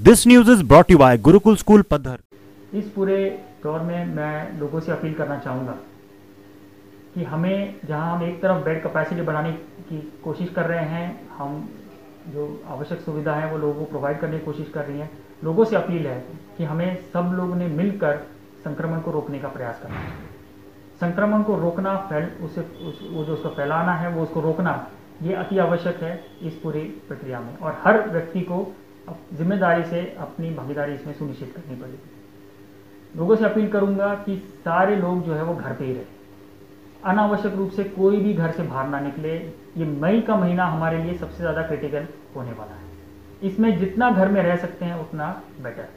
This news is brought to you by Gurukul School, Padhar. इस पूरे दौर में मैं लोगों से अपील करना चाहूँगा कि हमें, जहां हम एक तरफ बेड कैपेसिटी बढ़ाने की कोशिश कर रहे हैं, हम जो आवश्यक सुविधा है वो लोगों को प्रोवाइड करने की कोशिश कर रही हैं, लोगों से अपील है कि हमें सब लोगों ने मिलकर संक्रमण को रोकने का प्रयास करना है। संक्रमण को रोकना, वो जो उसको फैलाना है वो उसको रोकना, ये अति आवश्यक है इस पूरी प्रक्रिया में, और हर व्यक्ति को जिम्मेदारी से अपनी भागीदारी इसमें सुनिश्चित करनी पड़ेगी। लोगों से अपील करूंगा कि सारे लोग जो है वो घर पे ही रहे, अनावश्यक रूप से कोई भी घर से बाहर ना निकले। ये मई का महीना हमारे लिए सबसे ज़्यादा क्रिटिकल होने वाला है। इसमें जितना घर में रह सकते हैं उतना बेटर।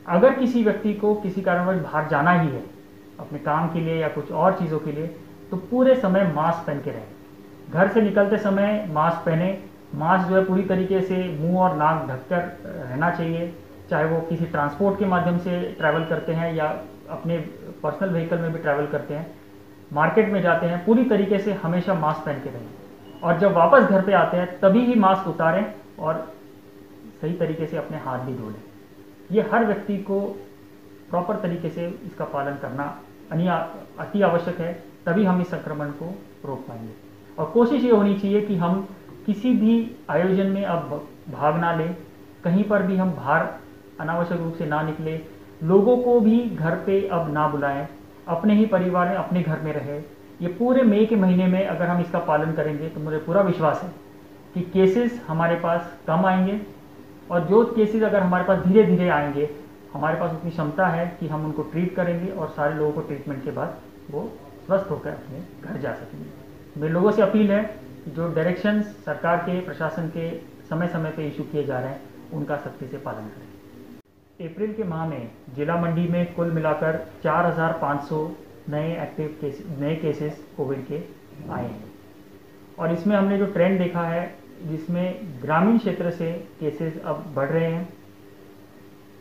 अगर किसी व्यक्ति को किसी कारणवश बाहर जाना ही है अपने काम के लिए या कुछ और चीज़ों के लिए, तो पूरे समय मास्क पहन के रहें। घर से निकलते समय मास्क पहने। मास्क जो है पूरी तरीके से मुंह और नाक ढककर रहना चाहिए, चाहे वो किसी ट्रांसपोर्ट के माध्यम से ट्रैवल करते हैं या अपने पर्सनल व्हीकल में भी ट्रैवल करते हैं, मार्केट में जाते हैं, पूरी तरीके से हमेशा मास्क पहन के रहें। और जब वापस घर पे आते हैं तभी ही मास्क उतारें और सही तरीके से अपने हाथ भी धो लें। ये हर व्यक्ति को प्रॉपर तरीके से इसका पालन करना अति आवश्यक है, तभी हम इस संक्रमण को रोक पाएंगे। और कोशिश ये होनी चाहिए कि हम किसी भी आयोजन में अब भाग ना लें, कहीं पर भी हम बाहर अनावश्यक रूप से ना निकले, लोगों को भी घर पे अब ना बुलाएं, अपने ही परिवार में अपने घर में रहे। ये पूरे मई के महीने में अगर हम इसका पालन करेंगे तो मुझे पूरा विश्वास है कि केसेस हमारे पास कम आएंगे, और जो केसेस अगर हमारे पास धीरे धीरे आएंगे, हमारे पास उतनी क्षमता है कि हम उनको ट्रीट करेंगे और सारे लोगों को ट्रीटमेंट के बाद वो स्वस्थ होकर अपने घर जा सकेंगे। मेरे लोगों से अपील है कि जो डायरेक्शंस सरकार के, प्रशासन के समय समय पे इशू किए जा रहे हैं, उनका सख्ती से पालन करें। अप्रैल के माह में जिला मंडी में कुल मिलाकर 4500 नए केसेस कोविड के आए हैं, और इसमें हमने जो ट्रेंड देखा है, जिसमें ग्रामीण क्षेत्र से केसेस अब बढ़ रहे हैं।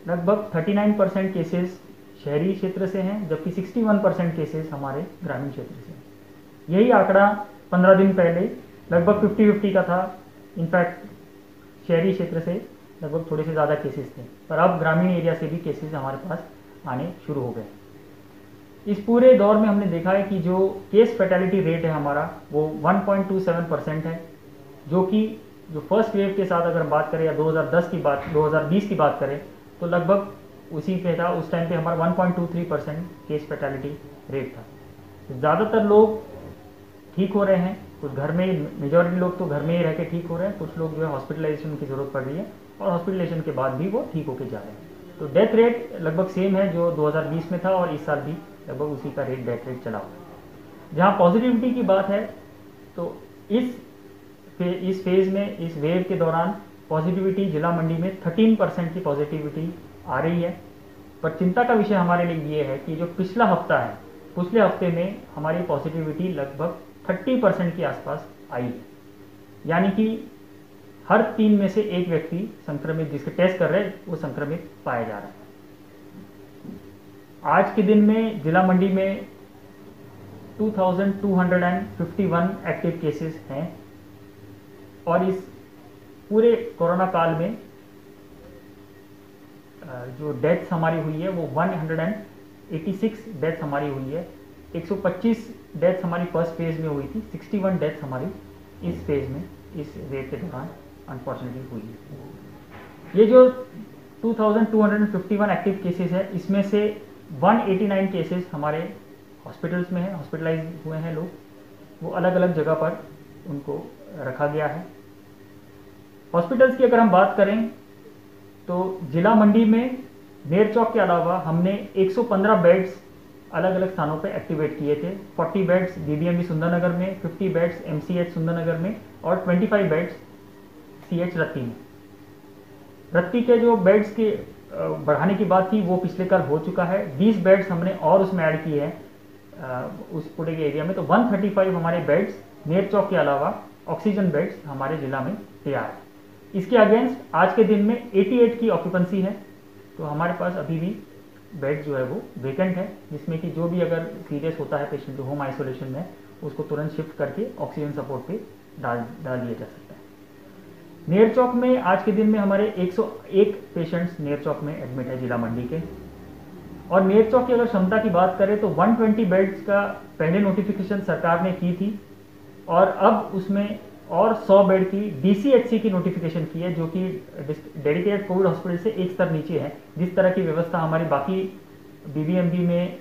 लगभग 39% केसेस शहरी क्षेत्र से हैं, जबकि 61% केसेस हमारे ग्रामीण क्षेत्र से हैं। यही आंकड़ा 15 दिन पहले लगभग 50-50 का था। इनफैक्ट शहरी क्षेत्र से लगभग थोड़े से ज़्यादा केसेस थे, पर अब ग्रामीण एरिया से भी केसेस हमारे पास आने शुरू हो गए। इस पूरे दौर में हमने देखा है कि जो केस फैटेलिटी रेट है हमारा, वो 1.27% है, जो कि जो फर्स्ट वेव के साथ अगर बात करें या 2020 की बात करें तो लगभग उसी पे था। उस टाइम पे हमारा 1.23% केस फैटेलिटी रेट था। तो ज़्यादातर लोग ठीक हो रहे हैं, कुछ घर में, मेजॉरिटी लोग तो घर में ही रह के ठीक हो रहे हैं, कुछ लोग जो है हॉस्पिटलाइजेशन की ज़रूरत पड़ रही है, और हॉस्पिटलाइजेशन के बाद भी वो ठीक होके जा रहे हैं। तो डेथ रेट लगभग सेम है जो 2020 में था, और इस साल भी लगभग उसी का डेथ रेट चला हुआ है। जहाँ पॉजिटिविटी की बात है, तो इस फेज में, इस वेव के दौरान पॉजिटिविटी जिला मंडी में 13% की पॉजिटिविटी आ रही है। पर चिंता का विषय हमारे लिए ये है कि जो पिछला हफ्ता है, पिछले हफ्ते में हमारी पॉजिटिविटी लगभग 30% के आसपास आई है। यानी कि हर 3 में से एक व्यक्ति संक्रमित, जिसके टेस्ट कर रहे हैं, वो संक्रमित पाया जा रहा है। आज के दिन में जिला मंडी में 2251 एक्टिव केसेस हैं, और इस पूरे कोरोना काल में जो डेथ्स हमारी हुई है वो 186 डेथ्स हमारी हुई है। 125 डेथ्स हमारी फर्स्ट फेज में हुई थी, 61 डेथ्स हमारी इस फेज में, इस वेव के दौरान अनफॉर्चुनेटली हुई है। ये जो 2251 एक्टिव केसेस है, इसमें से 189 केसेस हमारे हॉस्पिटल्स में है, हॉस्पिटलाइज हुए हैं लोग, वो अलग अलग जगह पर उनको रखा गया है। हॉस्पिटल्स की अगर हम बात करें तो जिला मंडी में नेर चौक के अलावा हमने 115 बेड्स अलग अलग स्थानों पर एक्टिवेट किए थे। 40 बेड्स बीबीएमबी सुंदरनगर में, 50 बेड्स एमसीएच सुंदरनगर में, और 25 बेड्स सीएच रत्ती में। रत्ती के जो बेड्स के बढ़ाने की बात थी वो पिछले कल हो चुका है। 20 बेड्स हमने और उसमें ऐड किए हैं उस पूरे के एरिया में। तो 135 हमारे बेड्स नेर चौक के अलावा ऑक्सीजन बेड्स हमारे जिला में तैयार है। इसके अगेंस्ट आज के दिन में 88 की ऑक्यूपेंसी है, तो हमारे पास अभी भी बेड जो है वो वेकेंट है, जिसमें कि जो भी अगर सीरियस होता है पेशेंट होम आइसोलेशन में, उसको तुरंत शिफ्ट करके ऑक्सीजन सपोर्ट पे डाल दिया जा सकता है। नेर चौक में आज के दिन में हमारे 101 पेशेंट्स नेर चौक में एडमिट है जिला मंडी के। और नेर चौक की अगर क्षमता की बात करें तो 120 बेड्स का पहले नोटिफिकेशन सरकार ने की थी और अब उसमें और 100 बेड की डीसीएचसी की नोटिफिकेशन की है, जो कि डेडिकेटेड कोविड हॉस्पिटल से एक स्तर नीचे है। जिस तरह की व्यवस्था हमारी बाकी बीबीएमबी में,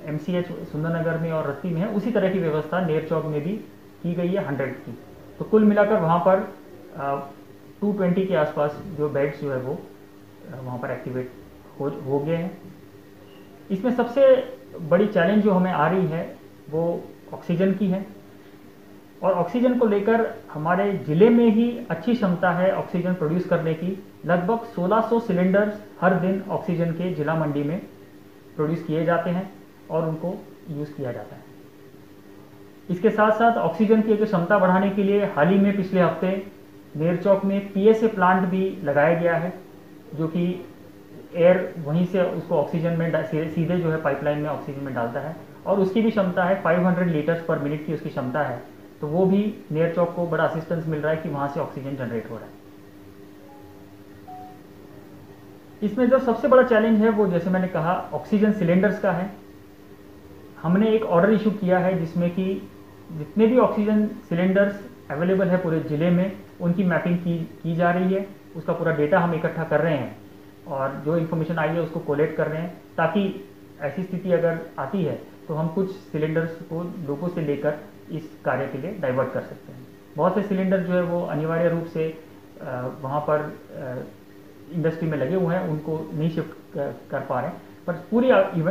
एमसीएच सुंदरनगर में और रत्ती में है, उसी तरह की व्यवस्था नेर चौक में भी की गई है 100 की। तो कुल मिलाकर वहाँ पर 220 के आसपास जो बेड्स जो है वो वहाँ पर एक्टिवेट हो गए हैं। इसमें सबसे बड़ी चैलेंज जो हमें आ रही है वो ऑक्सीजन की है। और ऑक्सीजन को लेकर हमारे ज़िले में ही अच्छी क्षमता है ऑक्सीजन प्रोड्यूस करने की। लगभग 1600 सिलेंडर्स हर दिन ऑक्सीजन के जिला मंडी में प्रोड्यूस किए जाते हैं और उनको यूज़ किया जाता है। इसके साथ साथ ऑक्सीजन की क्षमता बढ़ाने के लिए हाल ही में पिछले हफ्ते नेर चौक में पीएसए प्लांट भी लगाया गया है, जो कि एयर वहीं से उसको ऑक्सीजन में सीधे जो है पाइपलाइन में ऑक्सीजन में डालता है और उसकी भी क्षमता है 500 लीटर्स पर मिनट की उसकी क्षमता है। तो वो भी नेर चौक को बड़ा असिस्टेंस मिल रहा है कि वहां से ऑक्सीजन जनरेट हो रहा है। इसमें जो सबसे बड़ा चैलेंज है वो, जैसे मैंने कहा, ऑक्सीजन सिलेंडर्स का है। हमने एक ऑर्डर इशू किया है जिसमें कि जितने भी ऑक्सीजन सिलेंडर्स अवेलेबल है पूरे ज़िले में उनकी मैपिंग की जा रही है। उसका पूरा डेटा हम इकट्ठा कर रहे हैं और जो इन्फॉर्मेशन आई है उसको कोलेक्ट कर रहे हैं, ताकि ऐसी स्थिति अगर आती है तो हम कुछ सिलेंडर्स को लोगों से लेकर इस कार्य के लिए डाइवर्ट कर सकते हैं। बहुत से सिलेंडर जो है वो अनिवार्य रूप से वहाँ पर इंडस्ट्री में लगे हुए हैं, उनको नहीं शिफ्ट कर पा रहे हैं, पर पूरी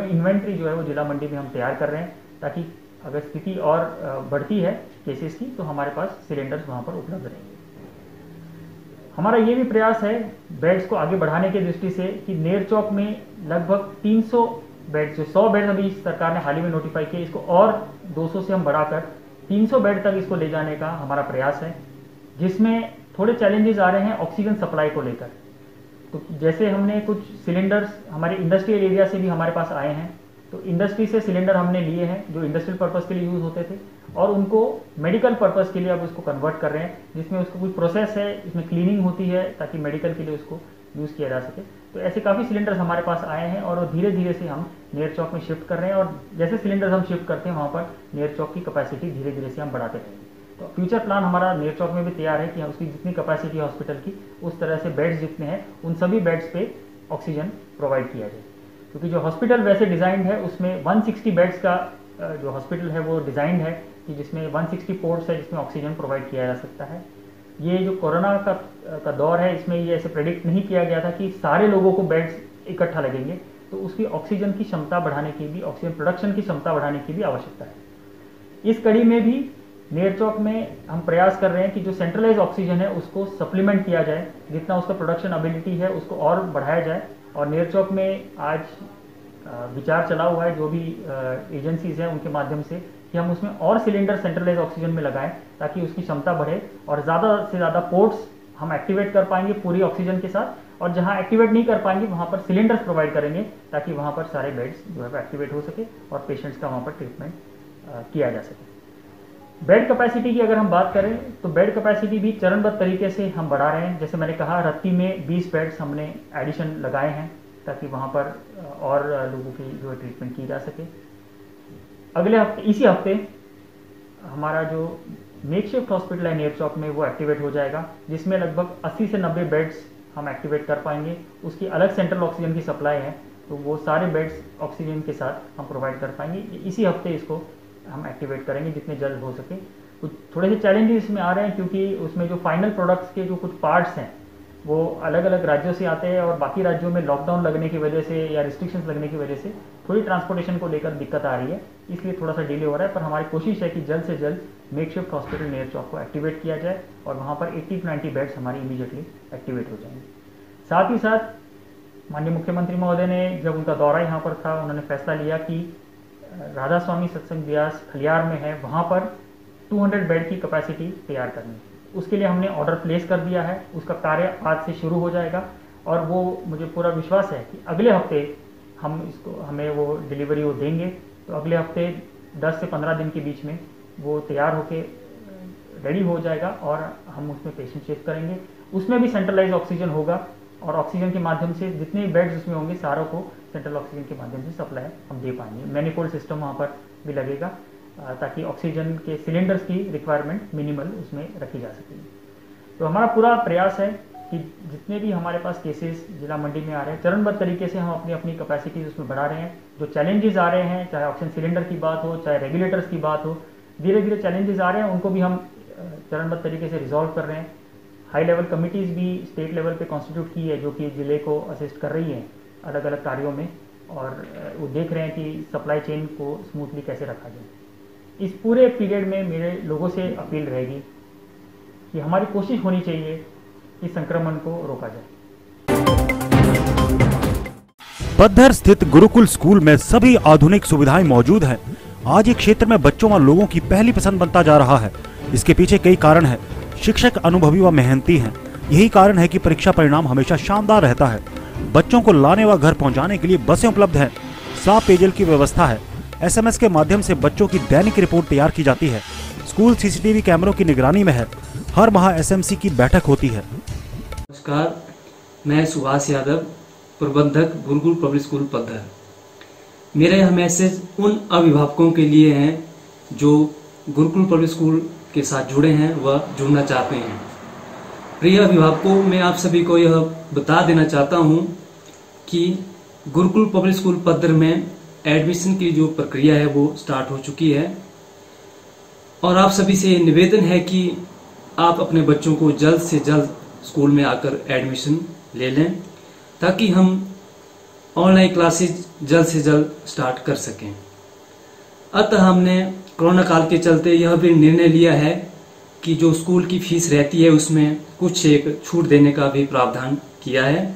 इन्वेंट्री जो है वो जिला मंडी में हम तैयार कर रहे हैं, ताकि अगर स्थिति और बढ़ती है केसेस की तो हमारे पास सिलेंडर्स वहाँ पर उपलब्ध रहेंगे। हमारा ये भी प्रयास है बेड्स को आगे बढ़ाने की दृष्टि से कि नेर चौक में लगभग 300 बेड, जो 100 बेड अभी सरकार ने हाल ही में नोटिफाई किए, इसको और 200 से हम बढ़ाकर 300 बेड तक इसको ले जाने का हमारा प्रयास है, जिसमें थोड़े चैलेंजेस आ रहे हैं ऑक्सीजन सप्लाई को लेकर। तो जैसे हमने कुछ सिलेंडर्स हमारे इंडस्ट्रियल एरिया से भी हमारे पास आए हैं, तो इंडस्ट्री से सिलेंडर हमने लिए हैं जो इंडस्ट्रियल पर्पज़ के लिए यूज़ होते थे और उनको मेडिकल पर्पज़ के लिए अब उसको कन्वर्ट कर रहे हैं, जिसमें उसको कुछ प्रोसेस है, इसमें क्लीनिंग होती है ताकि मेडिकल के लिए उसको यूज़ किया जा सके। तो ऐसे काफ़ी सिलेंडर्स हमारे पास आए हैं और धीरे धीरे से हम नेर चौक में शिफ्ट कर रहे हैं और जैसे सिलेंडर्स हम शिफ्ट करते हैं वहाँ पर नेर चौक की कैपेसिटी धीरे धीरे से हम बढ़ाते रहेंगे। तो फ्यूचर प्लान हमारा नेर चौक में भी तैयार है कि हम उसकी जितनी कैपेसिटी है हॉस्पिटल की, उस तरह से बेड्स जितने हैं उन सभी बेड्स पे ऑक्सीजन प्रोवाइड किया जाए, क्योंकि जो हॉस्पिटल वैसे डिज़ाइंड है उसमें 160 बेड्स का जो हॉस्पिटल है वो डिज़ाइंड है कि जिसमें 160 पोर्ट्स है जिसमें ऑक्सीजन प्रोवाइड किया जा सकता है। ये जो कोरोना का दौर है, इसमें ये ऐसे प्रेडिक्ट नहीं किया गया था कि सारे लोगों को बेड्स इकट्ठा लगेंगे, तो उसकी ऑक्सीजन की क्षमता बढ़ाने की भी, ऑक्सीजन प्रोडक्शन की क्षमता बढ़ाने की भी आवश्यकता है। इस कड़ी में भी नेर चौक में हम प्रयास कर रहे हैं कि जो सेंट्रलाइज ऑक्सीजन है उसको सप्लीमेंट किया जाए, जितना उसका प्रोडक्शन एबिलिटी है उसको और बढ़ाया जाए। और नेर चौक में आज विचार चला हुआ है जो भी एजेंसीज हैं उनके माध्यम से कि हम उसमें और सिलेंडर सेंट्रलाइज ऑक्सीजन में लगाएं ताकि उसकी क्षमता बढ़े और ज़्यादा से ज़्यादा पोर्ट्स हम एक्टिवेट कर पाएंगे पूरी ऑक्सीजन के साथ, और जहां एक्टिवेट नहीं कर पाएंगे वहां पर सिलेंडर्स प्रोवाइड करेंगे ताकि वहां पर सारे बेड्स जो है एक्टिवेट हो सके और पेशेंट्स का वहां पर ट्रीटमेंट किया जा सके। बेड कैपेसिटी की अगर हम बात करें तो बेड कैपेसिटी भी चरणबद्ध तरीके से हम बढ़ा रहे हैं। जैसे मैंने कहा, रत्ती में 20 बेड्स हमने एडिशन लगाए हैं ताकि वहाँ पर और लोगों की जो है ट्रीटमेंट की जा सके। अगले हफ्ते, इसी हफ्ते हमारा जो मेकशिफ्ट हॉस्पिटल है नेर चौक में वो एक्टिवेट हो जाएगा, जिसमें लगभग 80 से 90 बेड्स हम एक्टिवेट कर पाएंगे। उसकी अलग सेंट्रल ऑक्सीजन की सप्लाई है, तो वो सारे बेड्स ऑक्सीजन के साथ हम प्रोवाइड कर पाएंगे। इसी हफ्ते इसको हम एक्टिवेट करेंगे जितने जल्द हो सके। कुछ थोड़े से चैलेंजेस इसमें आ रहे हैं क्योंकि उसमें जो फाइनल प्रोडक्ट्स के जो कुछ पार्ट्स हैं वो अलग अलग राज्यों से आते हैं और बाकी राज्यों में लॉकडाउन लगने की वजह से या रिस्ट्रिक्शंस लगने की वजह से थोड़ी ट्रांसपोर्टेशन को लेकर दिक्कत आ रही है, इसलिए थोड़ा सा डिले हो रहा है। पर हमारी कोशिश है कि जल्द से जल्द मेकशिफ्ट हॉस्पिटल नेर चौक को एक्टिवेट किया जाए और वहाँ पर 80-90 बेड्स हमारी इमीडिएटली एक्टिवेट हो जाएंगे। साथ ही साथ माननीय मुख्यमंत्री महोदय ने जब उनका दौरा यहाँ पर था, उन्होंने फैसला लिया कि राधा स्वामी सत्संग व्यास खलियार में है, वहाँ पर 200 बेड की कैपेसिटी तैयार करनी। उसके लिए हमने ऑर्डर प्लेस कर दिया है, उसका कार्य आज से शुरू हो जाएगा और वो मुझे पूरा विश्वास है कि अगले हफ्ते हमें वो डिलीवरी वो देंगे। तो अगले हफ्ते 10 से 15 दिन के बीच में वो तैयार होके रेडी हो जाएगा और हम उसमें पेशेंट शिफ्ट करेंगे उसमें भी सेंट्रलाइज ऑक्सीजन होगा और ऑक्सीजन के माध्यम से जितने बेड्स उसमें होंगे सारों को सेंट्रल ऑक्सीजन के माध्यम से सप्लाई हम दे पाएंगे। मैनिफोल्ड सिस्टम वहाँ पर भी लगेगा ताकि ऑक्सीजन के सिलेंडर्स की रिक्वायरमेंट मिनिमल उसमें रखी जा सके। तो हमारा पूरा प्रयास है कि जितने भी हमारे पास केसेस जिला मंडी में आ रहे हैं चरणबद्ध तरीके से हम अपनी अपनी कैपेसिटीज उसमें बढ़ा रहे हैं। जो चैलेंजेस आ रहे हैं, चाहे ऑक्सीजन सिलेंडर की बात हो, चाहे रेगुलेटर्स की बात हो, धीरे धीरे चैलेंजेस आ रहे हैं, उनको भी हम चरणबद्ध तरीके से रिजॉल्व कर रहे हैं। हाई लेवल कमिटीज़ भी स्टेट लेवल पे कॉन्स्टिट्यूट की है जो कि जिले को असिस्ट कर रही है अलग अलग कार्यों में, और वो देख रहे हैं कि सप्लाई चेन को स्मूथली कैसे रखा जाए। इस पूरे पीरियड में मेरे लोगों से अपील रहेगी कि हमारी कोशिश होनी चाहिए कि संक्रमण को रोका जाए। पद्धर स्थित गुरुकुल स्कूल में सभी आधुनिक सुविधाएं मौजूद हैं। आज ये क्षेत्र में बच्चों व लोगों की पहली पसंद बनता जा रहा है। इसके पीछे कई कारण है। शिक्षक अनुभवी व मेहनती हैं। यही कारण है कि परीक्षा परिणाम हमेशा शानदार रहता है। बच्चों को लाने व घर पहुंचाने के लिए बसें उपलब्ध हैं। साफ पेयजल की व्यवस्था है। SMS के माध्यम से बच्चों की दैनिक रिपोर्ट तैयार की जाती है। स्कूल CCTV कैमरों की निगरानी में है। हर माह SMC की बैठक होती है। नमस्कार, मैं सुभाष यादव, प्रबंधक गुरुकुल पब्लिक स्कूल पद्धर। मेरा यह मैसेज उन अभिभावकों के लिए है जो गुरुकुल पब्लिक स्कूल के साथ जुड़े हैं व जुड़ना चाहते हैं। प्रिय अभिभावकों, मैं आप सभी को यह बता देना चाहता हूं कि गुरुकुल पब्लिक स्कूल पद्धर में एडमिशन की जो प्रक्रिया है वो स्टार्ट हो चुकी है और आप सभी से निवेदन है कि आप अपने बच्चों को जल्द से जल्द स्कूल में आकर एडमिशन ले लें ताकि हम ऑनलाइन क्लासेज जल्द से जल्द स्टार्ट कर सकें। अतः हमने कोरोना काल के चलते यह भी निर्णय लिया है कि जो स्कूल की फीस रहती है उसमें कुछ एक छूट देने का भी प्रावधान किया है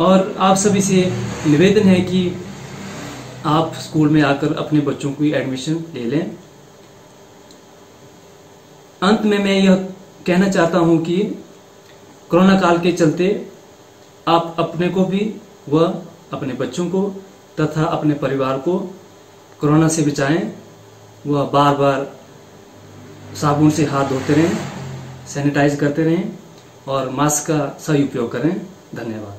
और आप सभी से निवेदन है कि आप स्कूल में आकर अपने बच्चों की एडमिशन ले लें। अंत में मैं यह कहना चाहता हूं कि कोरोना काल के चलते आप अपने को भी व अपने बच्चों को तथा अपने परिवार को कोरोना से बचाएं व बार बार साबुन से हाथ धोते रहें, सैनिटाइज करते रहें और मास्क का सही उपयोग करें। धन्यवाद।